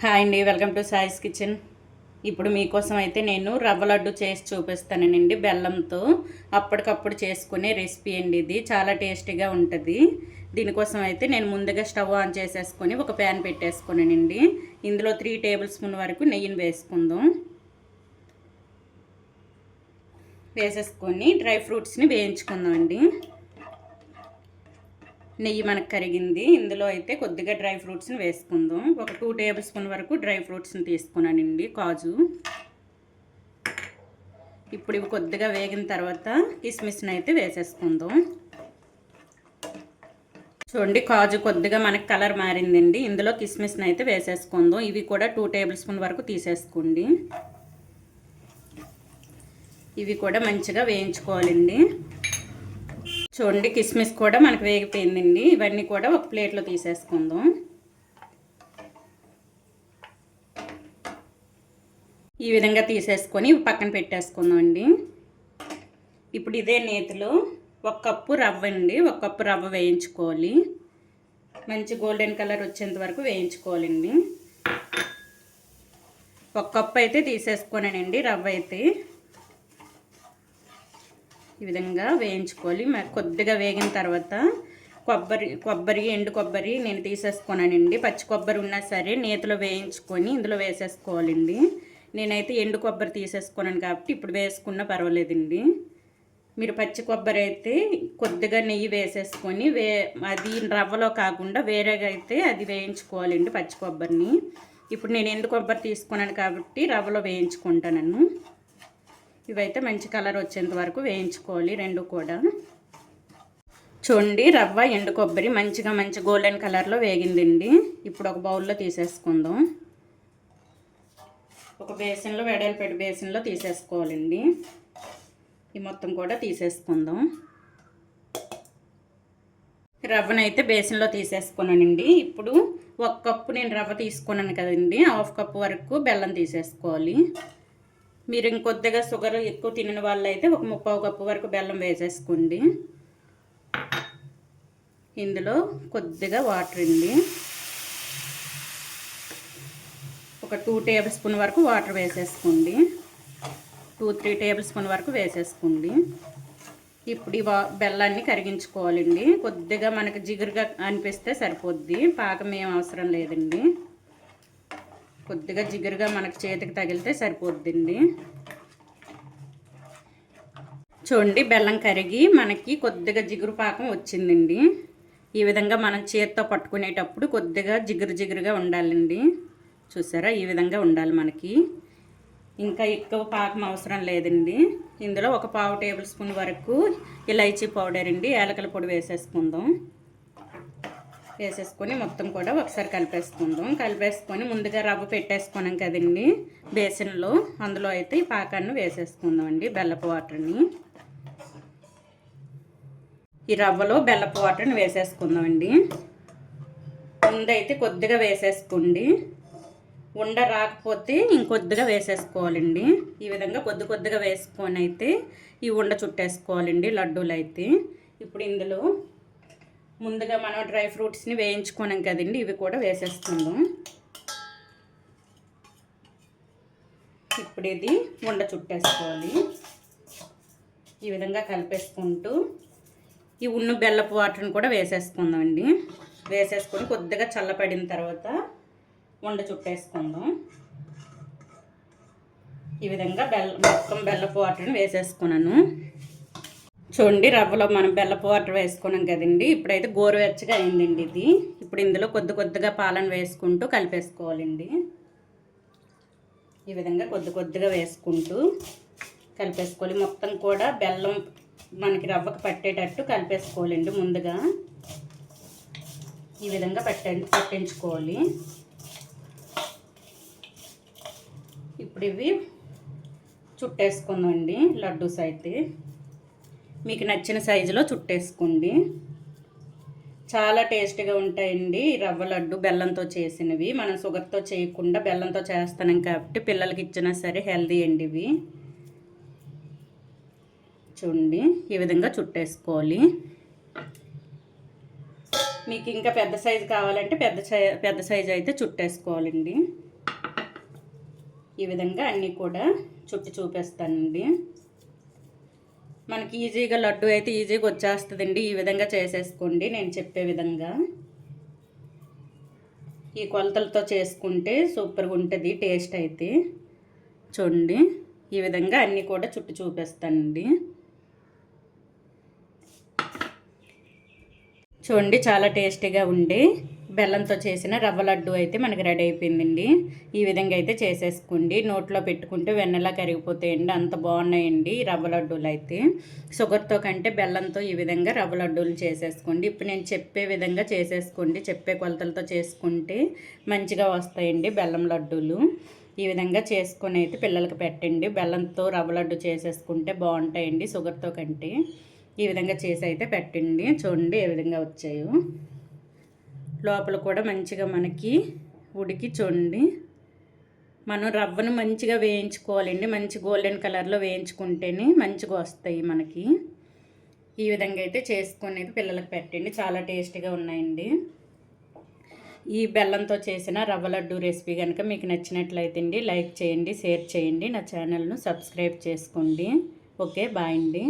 Hi అండి, welcome to సాయిస్ kitchen. ఇప్పుడు మీకోసం అయితే నేను రవ్వ లడ్డు చేసి చూపిస్తానండి. బెల్లంతో అప్పటికప్పుడు చేసుకునే రెసిపీ అండి. ఇది చాలా టేస్టీగా ఉంటుంది. దీనికోసం అయితే నేను ముందుగా స్టవ్ ఆన్ చేసేసుకొని ఒక ప్యాన్ పెట్టేసుకున్నానండి. ఇందులో 3 టేబుల్ స్పూన్ వరకు నెయ్యిని వేసుకుందాం. వేసేసుకొని డ్రై ఫ్రూట్స్ని వేయించుకుందాం అండి. నెయ్యి మనకు కరిగింది. ఇందులో అయితే కొద్దిగా డ్రై ఫ్రూట్స్ని వేసుకుందాం. ఒక 2 టేబుల్ స్పూన్ వరకు డ్రై ఫ్రూట్స్ని తీసుకున్నానండి, కాజు. ఇప్పుడు ఇవి కొద్దిగా వేగిన తర్వాత కిస్మిస్ని అయితే వేసేసుకుందాం. చూడండి, కాజు కొద్దిగా మనకి కలర్ మారిందండి. ఇందులో కిస్మిస్ని అయితే వేసేసుకుందాం. ఇవి కూడా 2 టేబుల్ స్పూన్ వరకు తీసేసుకోండి. ఇవి కూడా మంచిగా వేయించుకోవాలండి. చూడండి, కిస్మిస్ కూడా మనకు వేగిపోయిందండి. ఇవన్నీ కూడా ఒక ప్లేట్లో తీసేసుకుందాం. ఈ విధంగా తీసేసుకొని పక్కన పెట్టేసుకుందాం అండి. ఇప్పుడు ఇదే నేతిలో 1 కప్పు రవ్వ అండి, 1 కప్పు రవ్వ వేయించుకోవాలి. మంచి గోల్డెన్ కలర్ వచ్చేంత వరకు వేయించుకోవాలండి. 1 కప్పు అయితే తీసేసుకున్నానండి రవ్వ అయితే. ఈ విధంగా వేయించుకోవాలి. మరి కొద్దిగా వేగిన తర్వాత ఎండు కొబ్బరి నేను తీసేసుకున్నానండి. పచ్చి కొబ్బరి ఉన్నా సరే నేతిలో వేయించుకొని ఇందులో వేసేసుకోవాలండి. నేనైతే ఎండు కొబ్బరి తీసేసుకున్నాను కాబట్టి ఇప్పుడు వేసుకున్నా పర్వాలేదండి. మీరు పచ్చి కొబ్బరి అయితే కొద్దిగా నెయ్యి వేసేసుకొని అది రవ్వలో కాకుండా వేరేగా అయితే అది వేయించుకోవాలండి, పచ్చి కొబ్బరిని. ఇప్పుడు నేను ఎండు కొబ్బరి తీసుకున్నాను కాబట్టి రవ్వలో వేయించుకుంటాను. ఇవైతే మంచి కలర్ వచ్చేంత వరకు వేయించుకోవాలి రెండు కూడా. చూడండి, రవ్వ ఎండు కొబ్బరి మంచి గోల్డెన్ కలర్లో వేగిందండి. ఇప్పుడు ఒక బౌల్లో తీసేసుకుందాం. ఒక బేసిన్లో, వెడల్పెట్టి బేసిన్లో తీసేసుకోవాలండి. ఈ మొత్తం కూడా తీసేసుకుందాం. రవ్వనైతే బేసిన్లో తీసేసుకున్నానండి. ఇప్పుడు 1 కప్పు నేను రవ్వ తీసుకున్నాను కదండి, 1/2 కప్పు వరకు బెల్లం తీసేసుకోవాలి. మీరు ఇంకొద్దిగా షుగర్ ఎక్కువ తినని వాళ్ళు అయితే ఒక 3/4 కప్పు వరకు బెల్లం వేసేసుకోండి. ఇందులో కొద్దిగా వాటర్ అండి, ఒక 2 టేబుల్ స్పూన్ వరకు వాటర్ వేసేసుకోండి. 2-3 టేబుల్ స్పూన్ వరకు వేసేసుకోండి. ఇప్పుడు ఈ బెల్లాన్ని కరిగించుకోవాలండి. కొద్దిగా మనకు జిగురుగా అనిపిస్తే సరిపోద్ది, పాకం ఏం అవసరం లేదండి. కొద్దిగా జిగురుగా మనకు చేతికి తగిలితే సరిపోద్దండి. చూడండి, బెల్లం కరిగి మనకి కొద్దిగా జిగురు పాకం వచ్చిందండి. ఈ విధంగా మనం చేతితో పట్టుకునేటప్పుడు కొద్దిగా జిగురుగా ఉండాలండి. చూసారా, ఈ విధంగా ఉండాలి మనకి. ఇంకా ఎక్కువ పాకం అవసరం లేదండి. ఇందులో ఒక 1/4 టేబుల్ స్పూన్ వరకు ఇలైచీ పౌడర్ అండి, యాలకుల పొడి వేసేసుకుందాం. వేసేసుకొని మొత్తం కూడా ఒకసారి కలిపేసుకుందాం. కలిపేసుకొని ముందుగా రవ్వ పెట్టేసుకున్నాం కదండి బేసిన్లో, అందులో అయితే ఈ పాకాన్ని వేసేసుకుందాం అండి, బెల్లపు వాటర్ని. ఈ రవ్వలో బెల్లపు వాటర్ని వేసేసుకుందాం అండి. ముందైతే కొద్దిగా వేసేసుకోండి, ఉండ రాకపోతే ఇంకొద్దిగా వేసేసుకోవాలండి. ఈ విధంగా కొద్దిగా వేసుకొని అయితే ఈ ఉండ చుట్టేసుకోవాలండి లడ్డూలు అయితే. ఇప్పుడు ఇందులో ముందుగా మనం డ్రై ఫ్రూట్స్ని వేయించుకున్నాం కదండి, ఇవి కూడా వేసేసుకుందాం. ఇప్పుడు ఇది ఉండ చుట్టేసుకోవాలి. ఈ విధంగా కలిపేసుకుంటూ ఈ ఉన్న బెల్లపు వాటర్ని కూడా వేసేసుకుందాం అండి. వేసేసుకొని కొద్దిగా చల్లపడిన తర్వాత ఉండ చుట్టేసుకుందాం. ఈ విధంగా మొత్తం బెల్లపు వాటర్ని వేసేసుకున్నాను. చూడండి, రవ్వలో మనం బెల్లపు వాటర్ వేసుకున్నాం కదండి. ఇప్పుడైతే గోరువెచ్చగా అయిందండి ఇది. ఇప్పుడు ఇందులో కొద్దిగా పాలను వేసుకుంటూ కలిపేసుకోవాలండి. ఈ విధంగా కొద్దిగా వేసుకుంటూ కలిపేసుకోవాలి. మొత్తం కూడా బెల్లం మనకి రవ్వకు పట్టేటట్టు కలిపేసుకోవాలండి. ముందుగా ఈ విధంగా పట్టించుకోవాలి. ఇప్పుడు ఇవి చుట్టేసుకుందామండి. లడ్డూస్ అయితే మీకు నచ్చిన సైజులో చుట్టేసుకోండి. చాలా టేస్ట్గా ఉంటాయండి రవ్వ లడ్డు, బెల్లంతో చేసినవి. మనం షుగర్తో చేయకుండా బెల్లంతో చేస్తున్నాం కాబట్టి పిల్లలకి ఇచ్చినా సరే హెల్దీ అండి ఇవి. చూడండి, ఈ విధంగా చుట్టేసుకోవాలి. మీకు ఇంకా పెద్ద సైజు కావాలంటే పెద్ద సైజు అయితే చుట్టేసుకోవాలండి. ఈ విధంగా అన్నీ కూడా చుట్టి చూపిస్తానండి. మనకి ఈజీగా లడ్డు అయితే ఈజీగా వచ్చేస్తుందండి. ఈ విధంగా చేసేసుకోండి నేను చెప్పే విధంగా. ఈ కొలతలతో చేసుకుంటే సూపర్గా ఉంటుంది టేస్ట్ అయితే. చూడండి ఈ విధంగా అన్నీ కూడా చుట్టి చూపిస్తానండి. చూడండి చాలా టేస్టీగా ఉండే బెల్లంతో చేసిన రవ్వ లడ్డు అయితే మనకి రెడీ అయిపోయిందండి. ఈ విధంగా అయితే చేసేసుకోండి. నోట్లో పెట్టుకుంటే వెన్నెలా కరిగిపోతాయండి, అంత బాగున్నాయండి ఈ రవ్వ లడ్డూలు అయితే. షుగర్తో కంటే బెల్లంతో ఈ విధంగా రవ్వ లడ్డూలు చేసేసుకోండి. ఇప్పుడు నేను చెప్పే విధంగా చేసేసుకోండి. చెప్పే కొలతలతో చేసుకుంటే మంచిగా వస్తాయండి బెల్లం లడ్డూలు. ఈ విధంగా చేసుకొని అయితే పిల్లలకి పెట్టండి. బెల్లంతో రవ్వ లడ్డు చేసేసుకుంటే బాగుంటాయండి షుగర్తో కంటే. ఈ విధంగా చేసి అయితే పెట్టండి. చూడండి ఏ విధంగా వచ్చాయో. లోపల కూడా మంచిగా మనకి ఉడికి చూడండి. మనం రవ్వను మంచిగా వేయించుకోవాలండి. మంచి గోల్డెన్ కలర్లో వేయించుకుంటేనే మంచిగా వస్తాయి మనకి. ఈ విధంగా అయితే చేసుకొని పిల్లలకు పెట్టండి. చాలా టేస్టీగా ఉన్నాయండి. ఈ బెల్లంతో చేసిన రవ్వ లడ్డు రెసిపీ కనుక మీకు నచ్చినట్లయితే అండి లైక్ చేయండి, షేర్ చేయండి, నా ఛానల్ను సబ్స్క్రైబ్ చేసుకోండి. ఓకే బాయ్ అండి.